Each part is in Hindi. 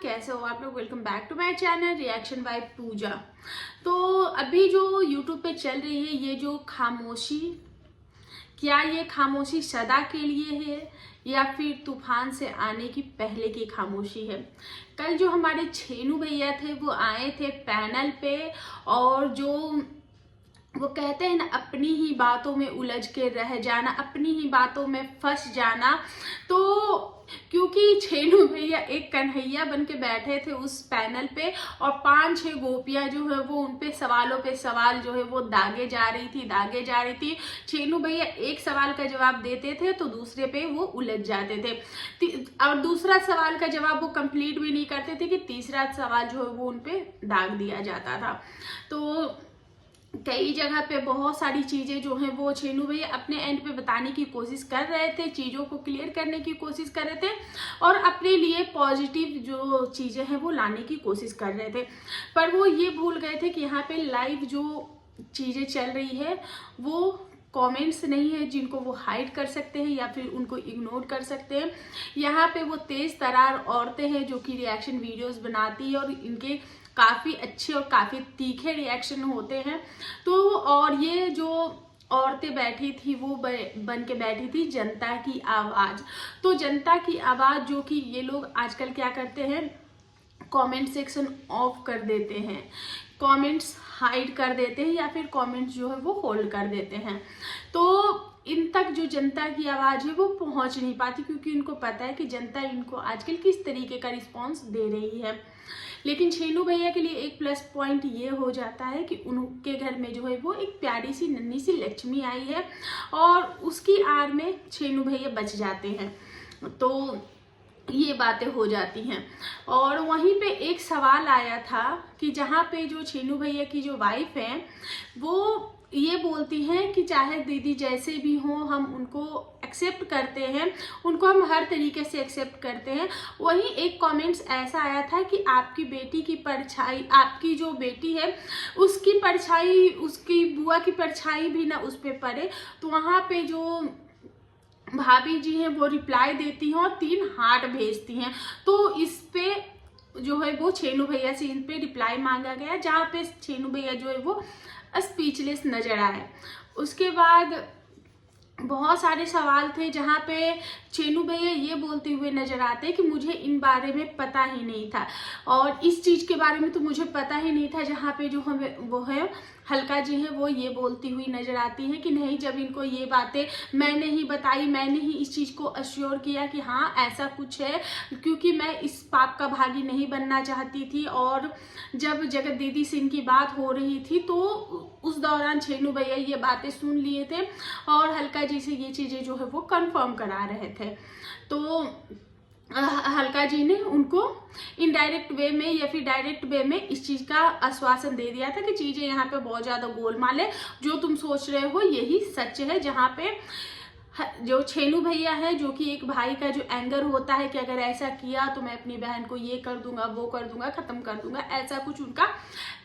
कैसे हो आप लोग। Welcome back to my channel reaction by Pooja. तो अभी जो यूट्यूब पे चल रही है ये जो खामोशी, क्या ये खामोशी सदा के लिए है या फिर तूफान से आने की पहले की खामोशी है। कल जो हमारे छेनू भैया थे वो आए थे पैनल पे और जो वो कहते हैं ना, अपनी ही बातों में उलझ के रह जाना, अपनी ही बातों में फंस जाना। तो क्योंकि छेनू भैया एक कन्हैया बन के बैठे थे उस पैनल पे और 5-6 गोपियां जो है वो उनपे सवालों पे सवाल जो है वो दागे जा रही थी। छेनू भैया एक सवाल का जवाब देते थे तो दूसरे पे वो उलझ जाते थे और दूसरा सवाल का जवाब वो कंप्लीट भी नहीं करते थे कि तीसरा सवाल जो है वो उनपे दाग दिया जाता था। तो कई जगह पे बहुत सारी चीजें जो हैं वो छेनू भैया अपने एंड पे बताने की कोशिश कर रहे थे, चीजों को क्लियर करने की कोशिश कर रहे थे और अपने लिए पॉजिटिव जो चीजें हैं वो लाने की कोशिश कर रहे थे। पर वो ये भूल गए थे कि यहाँ पे लाइव जो चीजें चल रही है वो कमेंट्स नहीं है जिनको वो हाइड कर सकते हैं या फिर उनको इग्नोर कर सकते हैं। यहाँ पे वो तेज तरार औरतें हैं जो कि रिएक्शन वीडियोस बनाती है और इनके काफ़ी अच्छे और काफ़ी तीखे रिएक्शन होते हैं। तो और ये जो औरतें बैठी थी वो बन के बैठी थी जनता की आवाज़। तो जनता की आवाज़ जो कि ये लोग आजकल क्या करते हैं, कमेंट सेक्शन ऑफ कर देते हैं, कमेंट्स हाइड कर देते हैं या फिर कमेंट्स जो है वो होल्ड कर देते हैं। तो इन तक जो जनता की आवाज़ है वो पहुंच नहीं पाती क्योंकि उनको पता है कि जनता इनको आजकल किस तरीके का रिस्पांस दे रही है। लेकिन छेनू भैया के लिए एक प्लस पॉइंट ये हो जाता है कि उनके घर में जो है वो एक प्यारी सी नन्ही सी लक्ष्मी आई है और उसकी आड़ में छेनू भैया बच जाते हैं। तो ये बातें हो जाती हैं। और वहीं पे एक सवाल आया था कि जहाँ पे जो छेनू भैया की जो वाइफ है वो ये बोलती हैं कि चाहे दीदी जैसे भी हों हम उनको एक्सेप्ट करते हैं, उनको हम हर तरीके से एक्सेप्ट करते हैं। वहीं एक कमेंट्स ऐसा आया था कि आपकी बेटी की परछाई, आपकी जो बेटी है उसकी परछाई, उसकी बुआ की परछाई भी ना उस पर पड़े। तो वहाँ पे जो भाभी जी हैं वो रिप्लाई देती हैं और 3 हार्ट भेजती हैं। तो इस पे जो है वो छेनू भैया से इन पे रिप्लाई मांगा गया जहाँ पे छेनू भैया जो है वो स्पीचलेस नजर आए। उसके बाद बहुत सारे सवाल थे जहाँ पे छेनू भैया ये बोलते हुए नजर आते कि मुझे इन बारे में पता ही नहीं था और इस चीज़ के बारे में तो मुझे पता ही नहीं था। जहाँ पे जो हमें वो है हल्का जी है वो ये बोलती हुई नजर आती हैं कि नहीं, जब इनको ये बातें मैंने ही बताई, मैंने ही इस चीज़ को अश्योर किया कि हाँ ऐसा कुछ है, क्योंकि मैं इस पाप का भागी नहीं बनना चाहती थी। और जब जगत दीदी से इनकी बात हो रही थी तो उस दौरान छेनू भैया ये बातें सुन लिए थे और हल्का जी से ये चीज़ें जो है वो कंफर्म करा रहे थे। तो हल्का जी ने उनको इनडायरेक्ट वे में या फिर डायरेक्ट वे में इस चीज़ का आश्वासन दे दिया था कि चीज़ें यहाँ पे बहुत ज़्यादा गोलमाल है, जो तुम सोच रहे हो यही सच है। जहाँ पे जो छेनू भैया है, जो कि एक भाई का जो एंगर होता है कि अगर ऐसा किया तो मैं अपनी बहन को ये कर दूंगा, वो कर दूंगा, खत्म कर दूंगा, ऐसा कुछ उनका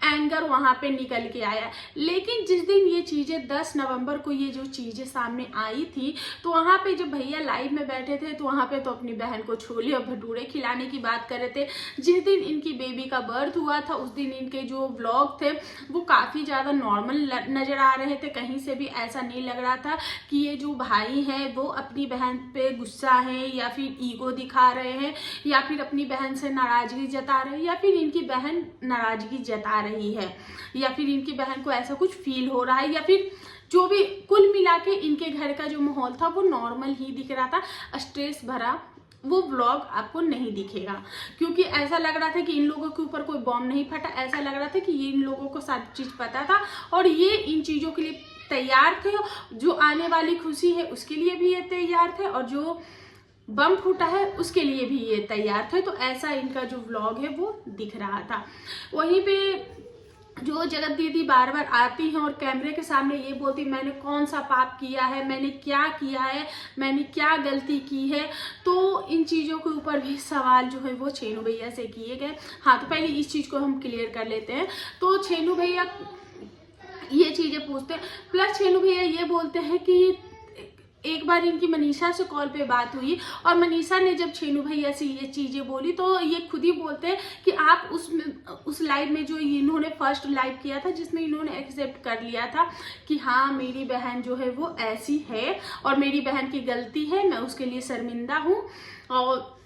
एंगर वहां पे निकल के आया। लेकिन जिस दिन ये चीजें 10 नवंबर को ये जो चीजें सामने आई थी तो वहां पे जब भैया लाइव में बैठे थे तो वहां पे तो अपनी बहन को छोले और भटूरे खिलाने की बात कर रहे थे। जिस दिन इनकी बेबी का बर्थ हुआ था उस दिन इनके जो व्लॉग थे वो काफी ज्यादा नॉर्मल नजर आ रहे थे। कहीं से भी ऐसा नहीं लग रहा था कि ये जो भाई है वो अपनी बहन पे गुस्सा है या फिर ईगो दिखा रहे हैं या फिर अपनी बहन से नाराजगी जता रहे हैं या फिर इनकी बहन नाराजगी जता रही है या फिर इनकी बहन को ऐसा कुछ फील हो रहा है या फिर जो भी। कुल मिला के इनके घर का जो माहौल था वो नॉर्मल ही दिख रहा था, स्ट्रेस भरा वो व्लॉग आपको नहीं दिखेगा क्योंकि ऐसा लग रहा था कि इन लोगों के ऊपर कोई बॉम्ब नहीं फटा। ऐसा लग रहा था कि ये इन लोगों को सारी चीज पता था और ये इन चीजों के लिए तैयार थे। जो आने वाली खुशी है उसके लिए भी ये तैयार थे और जो बम फूटा है उसके लिए भी ये तैयार थे। तो ऐसा इनका जो व्लॉग है वो दिख रहा था। वहीं पे जो जगत दीदी बार बार आती हैं और कैमरे के सामने ये बोलती मैंने कौन सा पाप किया है, मैंने क्या किया है, मैंने क्या गलती की है। तो इन चीज़ों के ऊपर भी सवाल जो है वो छेनू भैया से किए गए। हाँ, तो पहले इस चीज़ को हम क्लियर कर लेते हैं। तो छेनू भैया ये चीज़ें पूछते हैं, प्लस छेनू भैया ये बोलते हैं कि एक बार इनकी मनीषा से कॉल पे बात हुई और मनीषा ने जब छेनू भैया से ये चीज़ें बोली तो ये खुद ही बोलते हैं कि आप उस लाइव में जो इन्होंने फर्स्ट लाइव किया था जिसमें इन्होंने एक्सेप्ट कर लिया था कि हाँ मेरी बहन जो है वो ऐसी है और मेरी बहन की गलती है, मैं उसके लिए शर्मिंदा हूँ। और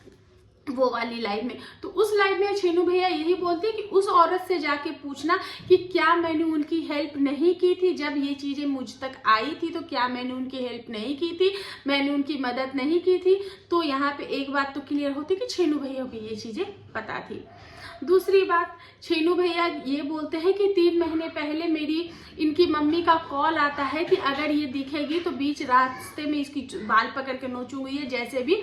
वो वाली लाइव में तो उस लाइव में छेनू भैया यही बोलते हैं कि उस औरत से जाके पूछना कि क्या मैंने उनकी हेल्प नहीं की थी, जब ये चीज़ें मुझ तक आई थी तो क्या मैंने उनकी हेल्प नहीं की थी, मैंने उनकी मदद नहीं की थी। तो यहाँ पे एक बात तो क्लियर होती कि छेनू भैया को ये चीज़ें पता थी। दूसरी बात, छेनू भैया ये बोलते हैं कि 3 महीने पहले मेरी इनकी मम्मी का कॉल आता है कि अगर ये दिखेगी तो बीच रास्ते में इसकी बाल पकड़ के नोचूंगी, ये जैसे भी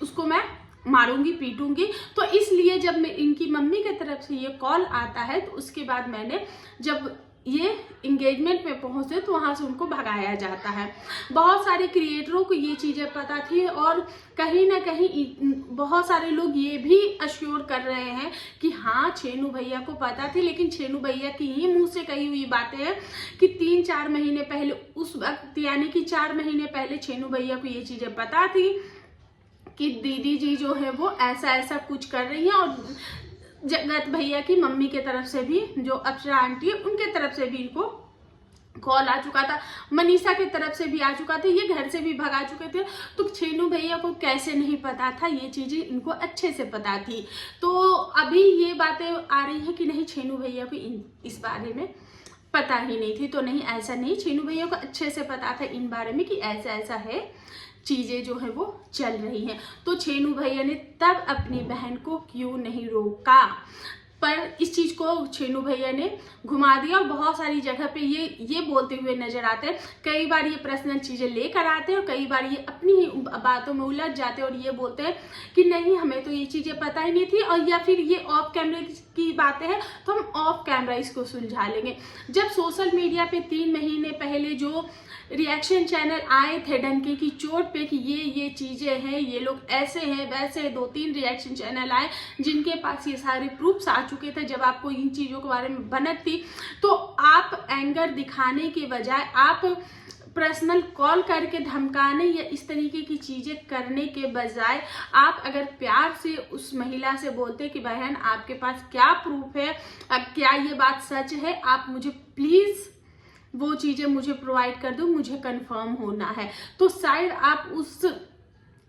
उसको मैं मारूंगी पीटूंगी। तो इसलिए जब मैं इनकी मम्मी की तरफ से ये कॉल आता है तो उसके बाद मैंने जब ये इंगेजमेंट में पहुंचे तो वहां से उनको भगाया जाता है। बहुत सारे क्रिएटरों को ये चीज़ें पता थी और कहीं ना कहीं बहुत सारे लोग ये भी अश्योर कर रहे हैं कि हाँ छेनू भैया को पता थी, लेकिन छेनू भैया की ही मुंह से कही हुई बातें हैं कि 3-4 महीने पहले, उस वक्त यानी कि 4 महीने पहले छेनू भैया को ये चीज़ें पता थी कि दीदी जी जो है वो ऐसा ऐसा कुछ कर रही है। और जगत भैया की मम्मी के तरफ से भी, जो अप्सरा आंटी है उनके तरफ से भी इनको कॉल आ चुका था, मनीषा के तरफ से भी आ चुका था, ये घर से भी भगा चुके थे। तो छेनू भैया को कैसे नहीं पता था, ये चीजें इनको अच्छे से पता थी। तो अभी ये बातें आ रही है कि नहीं छेनू भैया को इस बारे में पता ही नहीं थी। तो नहीं, ऐसा नहीं, छेनू भैया को अच्छे से पता था इन बारे में कि ऐसा ऐसा है, चीजें जो है वो चल रही हैं। तो छेनू भैया ने तब अपनी बहन को क्यों नहीं रोका, पर इस चीज को छेनू भैया ने घुमा दिया और बहुत सारी जगह पे ये बोलते हुए नजर आते हैं। कई बार ये पर्सनल चीजें लेकर आते हैं और कई बार ये अपनी ही बातों में उलझ जाते हैं और ये बोलते हैं कि नहीं हमें तो ये चीजें पता ही नहीं थी, और या फिर ये ऑफ कैमरे की बातें हैं तो हम ऑफ कैमरा इसको सुलझा लेंगे। जब सोशल मीडिया पे 3 महीने पहले जो रिएक्शन चैनल आए थे डंके की चोट पे कि ये चीजें हैं, ये लोग ऐसे हैं वैसे हैं, 2-3 रिएक्शन चैनल आए जिनके पास ये सारे प्रूफ्स आ चुके थे। जब आपको इन चीजों के बारे में भनक थी तो आप एंगर दिखाने के बजाय, आप पर्सनल कॉल करके धमकाने या इस तरीके की चीजें करने के बजाय, आप अगर प्यार से उस महिला से बोलते कि बहन आपके पास क्या प्रूफ है, क्या ये बात सच है, आप मुझे प्लीज वो चीजें मुझे प्रोवाइड कर दो, मुझे कंफर्म होना है। तो शायद आप उस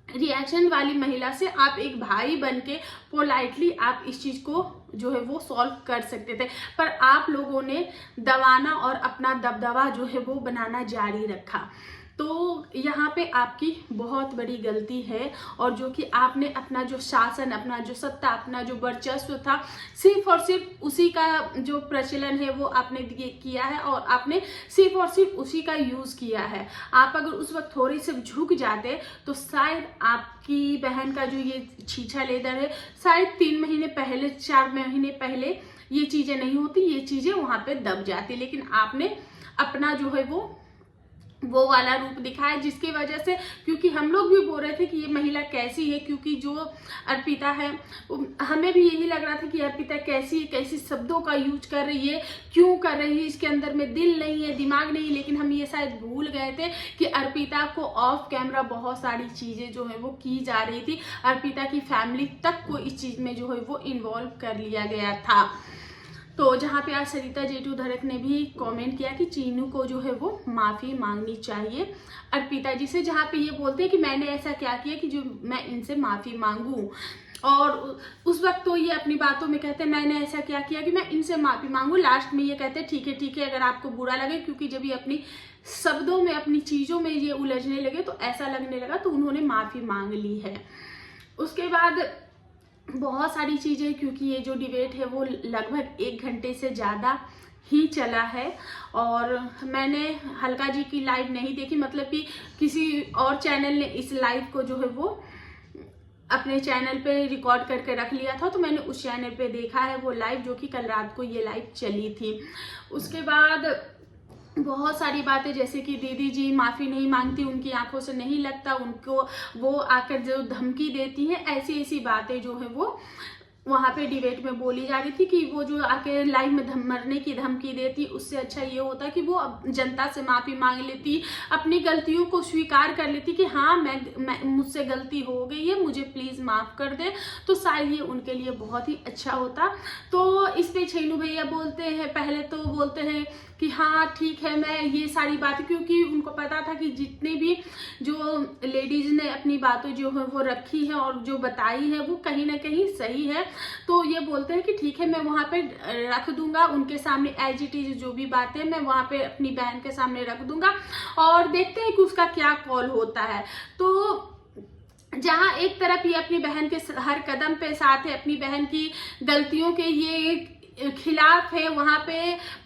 रिएक्शन वाली महिला से आप एक भाई बनके पोलाइटली आप इस चीज को जो है वो सॉल्व कर सकते थे, पर आप लोगों ने दबाना और अपना दबदबा जो है वो बनाना जारी रखा। तो यहाँ पे आपकी बहुत बड़ी गलती है, और जो कि आपने अपना जो शासन, अपना जो सत्ता, अपना जो वर्चस्व था, सिर्फ और सिर्फ उसी का जो प्रचलन है वो आपने किया है और आपने सिर्फ और सिर्फ उसी का यूज किया है। आप अगर उस वक्त थोड़ी से झुक जाते तो शायद आपकी बहन का जो ये छीछा लेदर है, शायद 3 महीने पहले, 4 महीने पहले ये चीजें नहीं होती, ये चीजें वहां पे दब जाती। लेकिन आपने अपना जो है वो वाला रूप दिखाया, जिसकी वजह से, क्योंकि हम लोग भी बोल रहे थे कि ये महिला कैसी है, क्योंकि जो अर्पिता है हमें भी यही लग रहा था कि अर्पिता कैसी है, कैसी शब्दों का यूज कर रही है, क्यों कर रही है, इसके अंदर में दिल नहीं है, दिमाग नहीं है। लेकिन हम ये शायद भूल गए थे कि अर्पिता को ऑफ कैमरा बहुत सारी चीजें जो है वो की जा रही थी, अर्पिता की फैमिली तक को इस चीज में जो है वो इन्वॉल्व कर लिया गया था। तो जहाँ पे आज सरिता जेठू धरक ने भी कमेंट किया कि चीनू को जो है वो माफ़ी मांगनी चाहिए अर्पिता जी से, जहाँ पे ये बोलते हैं कि मैंने ऐसा क्या किया कि जो मैं इनसे माफ़ी मांगूं। और उस वक्त तो ये अपनी बातों में कहते हैं मैंने ऐसा क्या किया कि मैं इनसे माफ़ी मांगूं, लास्ट में ये कहते हैं ठीक है अगर आपको बुरा लगे, क्योंकि जब ये अपनी शब्दों में, अपनी चीज़ों में ये उलझने लगे तो ऐसा लगने लगा, तो उन्होंने माफ़ी मांग ली है। उसके बाद बहुत सारी चीज़ें, क्योंकि ये जो डिबेट है वो लगभग 1 घंटे से ज़्यादा ही चला है और मैंने हल्का जी की लाइव नहीं देखी, मतलब कि किसी और चैनल ने इस लाइव को जो है वो अपने चैनल पे रिकॉर्ड करके रख लिया था, तो मैंने उस चैनल पे देखा है वो लाइव, जो कि कल रात को ये लाइव चली थी। उसके बाद बहुत सारी बातें, जैसे कि दीदी जी माफ़ी नहीं मांगती, उनकी आंखों से नहीं लगता, उनको वो आकर जो धमकी देती है, ऐसी ऐसी बातें जो है वो वहाँ पे डिबेट में बोली जा रही थी कि वो जो आके लाइव में मरने की धमकी देती, उससे अच्छा ये होता कि वो जनता से माफ़ी मांग लेती, अपनी गलतियों को स्वीकार कर लेती कि हाँ मैं मुझसे गलती हो गई है, मुझे प्लीज़ माफ़ कर दे, तो शायद ये उनके लिए बहुत ही अच्छा होता। तो इस पे छेनू भैया बोलते हैं, पहले तो बोलते हैं कि हाँ ठीक है, मैं ये सारी बातें, क्योंकि उनको पता था कि जितने भी जो लेडीज़ ने अपनी बातें जो है वो रखी है और जो बताई है वो कहीं ना कहीं सही है, तो ये बोलते हैं कि ठीक है मैं वहाँ पे रख दूंगा उनके सामने एज इट इज, जो भी बातें मैं वहाँ पे अपनी बहन के सामने रख दूंगा और देखते हैं कि उसका क्या कॉल होता है। तो जहाँ एक तरफ ये अपनी बहन के हर कदम पे साथ है, अपनी बहन की गलतियों के ये खिलाफ है, वहाँ पे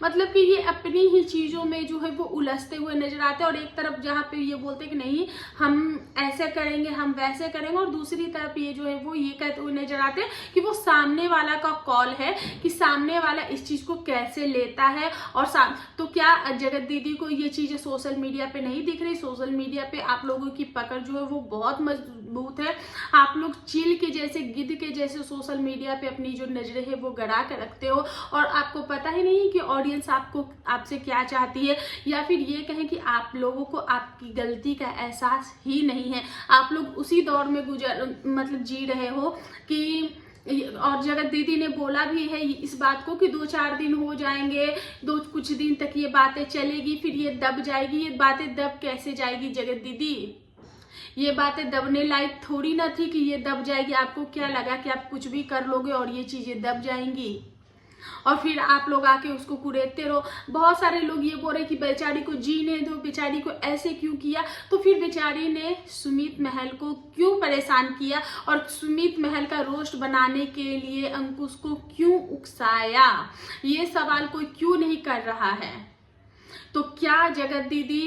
मतलब कि ये अपनी ही चीज़ों में जो है वो उलझते हुए नजर आते हैं, और एक तरफ जहाँ पे ये बोलते हैं कि नहीं हम ऐसे करेंगे, हम वैसे करेंगे, और दूसरी तरफ ये जो है वो ये कहते हुए नजर आते हैं कि वो सामने वाला का कॉल है कि सामने वाला इस चीज़ को कैसे लेता है। और तो क्या जगत दीदी को ये चीज़ें सोशल मीडिया पे नहीं दिख रही? सोशल मीडिया पे आप लोगों की पकड़ जो है वो बहुत मजबूत है, आप लोग चील के जैसे, गिद्ध के जैसे सोशल मीडिया पे अपनी जो नजरें है वो गड़ा कर रखते हो, और आपको पता ही नहीं कि ऑडियंस आपसे क्या चाहती है, या फिर ये कहें कि आप लोगों को आपकी गलती का एहसास ही नहीं है। आप लोग उसी दौर में मतलब जी रहे हो कि, और जगत दीदी ने बोला भी है इस बात को कि 2-4 दिन हो जाएंगे, कुछ दिन तक ये बातें चलेगी, फिर ये दब जाएगी। ये बातें दब कैसे जाएगी जगत दीदी? ये बातें दबने लायक थोड़ी ना थी कि ये दब जाएगी। आपको क्या लगा कि आप कुछ भी कर लोगे और ये चीजें दब जाएंगी और फिर आप लोग आके उसको कुरेदते रहो? बहुत सारे लोग ये बोल रहे कि बेचारी को जीने दो, बेचारी को ऐसे क्यों किया? तो फिर बेचारी ने सुमित महल को क्यों परेशान किया और सुमित महल का रोस्ट बनाने के लिए अंकुश को क्यों उकसाया? ये सवाल कोई क्यों नहीं कर रहा है? तो क्या जगत दीदी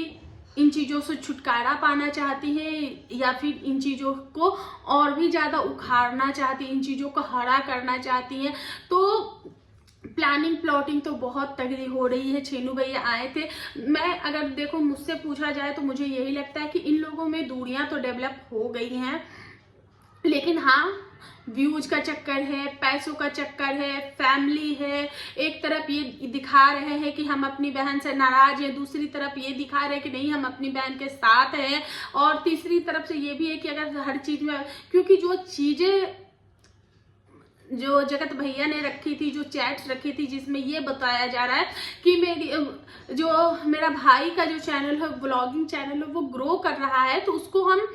इन चीज़ों से छुटकारा पाना चाहती है, या फिर इन चीज़ों को और भी ज़्यादा उखाड़ना चाहती है, इन चीज़ों को हरा करना चाहती है? तो प्लानिंग प्लॉटिंग तो बहुत तगड़ी हो रही है। छेनू भैया आए थे, मैं अगर देखो मुझसे पूछा जाए तो मुझे यही लगता है कि इन लोगों में दूरियां तो डेवलप हो गई हैं, लेकिन हाँ व्यूज का चक्कर है, पैसों का चक्कर है, फैमिली है। एक तरफ ये दिखा रहे हैं कि हम अपनी बहन से नाराज हैं, दूसरी तरफ ये दिखा रहे हैं कि नहीं हम अपनी बहन के साथ हैं, और तीसरी तरफ से ये भी है कि अगर हर चीज में, क्योंकि जो चीजें जो जगत भैया ने रखी थी, जो चैट्स रखी थी जिसमें ये बताया जा रहा है कि मेरा भाई का जो चैनल है, व्लॉगिंग चैनल है, वो ग्रो कर रहा है, तो उसको हम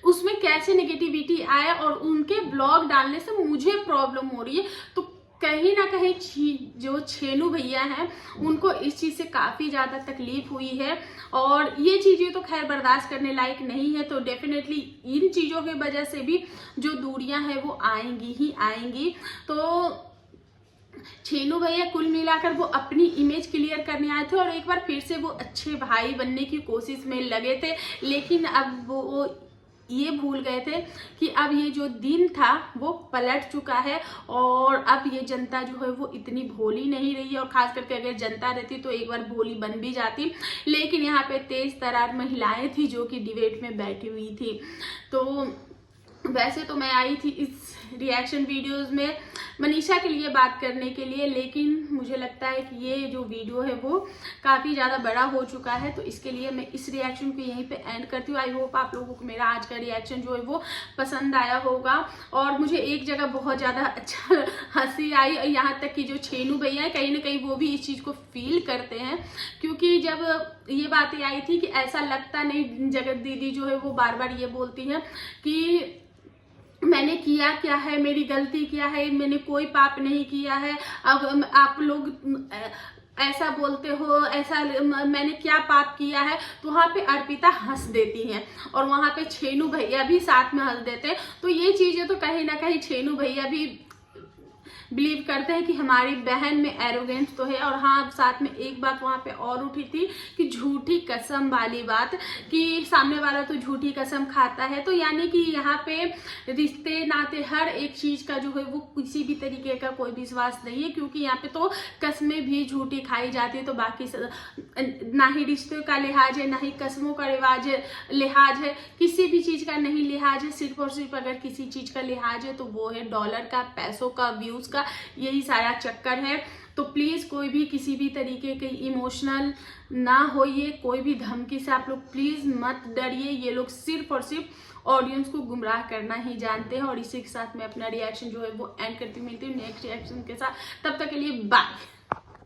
उसमें कैसे नेगेटिविटी आए और उनके ब्लॉग डालने से मुझे प्रॉब्लम हो रही है। तो कहीं ना कहीं जो छेनू भैया हैं उनको इस चीज़ से काफ़ी ज़्यादा तकलीफ हुई है, और ये चीज़ें तो खैर बर्दाश्त करने लायक नहीं है। तो डेफिनेटली इन चीज़ों की वजह से भी जो दूरियां हैं वो आएंगी ही आएंगी। तो छेनू भैया कुल मिलाकर वो अपनी इमेज क्लियर करने आए थे और एक बार फिर से वो अच्छे भाई बनने की कोशिश में लगे थे, लेकिन अब वो ये भूल गए थे कि अब ये जो दिन था वो पलट चुका है, और अब ये जनता जो है वो इतनी भोली नहीं रही है, और खास करके अगर जनता रहती तो एक बार भोली बन भी जाती। लेकिन यहाँ पे तेज तरार महिलाएं थी जो कि डिबेट में बैठी हुई थी। तो वैसे तो मैं आई थी इस रिएक्शन वीडियोस में मनीषा के लिए बात करने के लिए, लेकिन मुझे लगता है कि ये जो वीडियो है वो काफ़ी ज़्यादा बड़ा हो चुका है, तो इसके लिए मैं इस रिएक्शन को यहीं पे एंड करती हूँ। आई होप आप लोगों को मेरा आज का रिएक्शन जो है वो पसंद आया होगा, और मुझे एक जगह बहुत ज़्यादा अच्छा हंसी आई, यहाँ तक कि जो छेनू भैया है कहीं ना कहीं वो भी इस चीज़ को फील करते हैं, क्योंकि जब ये बातें आई थी कि ऐसा लगता नहीं, जगत दीदी जो है वो बार बार ये बोलती है कि मैंने किया क्या है, मेरी गलती क्या है, मैंने कोई पाप नहीं किया है, अब आप लोग ऐसा बोलते हो, ऐसा मैंने क्या पाप किया है? तो वहाँ पे अर्पिता हंस देती हैं और वहाँ पे छेनू भैया भी साथ में हंस देते हैं। तो ये चीज़ें तो कहीं ना कहीं छेनू भैया भी बिलीव करते हैं कि हमारी बहन में एरोगेंस तो है। और हाँ, साथ में एक बात वहाँ पे और उठी थी कि झूठी कसम वाली बात, कि सामने वाला तो झूठी कसम खाता है। तो यानी कि यहाँ पे रिश्ते नाते हर एक चीज का जो है वो किसी भी तरीके का कोई विश्वास नहीं है, क्योंकि यहाँ पे तो कस्में भी झूठी खाई जाती है। तो बाकी ना ही रिश्ते का लिहाज है, ना ही कस्मों का लिहाज है, किसी भी चीज का नहीं लिहाज है। सिर्फ और सिर्फ अगर किसी चीज का लिहाज है तो वो है डॉलर का, पैसों का, व्यूज का, यही सारा चक्कर है। तो प्लीज कोई भी किसी भी तरीके के इमोशनल ना होइए, कोई भी धमकी से आप लोग प्लीज मत डरिए। ये लोग सिर्फ और सिर्फ ऑडियंस को गुमराह करना ही जानते हैं। और इसी के साथ मैं अपना रिएक्शन जो है वो एंड करती, मिलती हूँ नेक्स्ट रिएक्शन के साथ। तब तक के लिए बाय।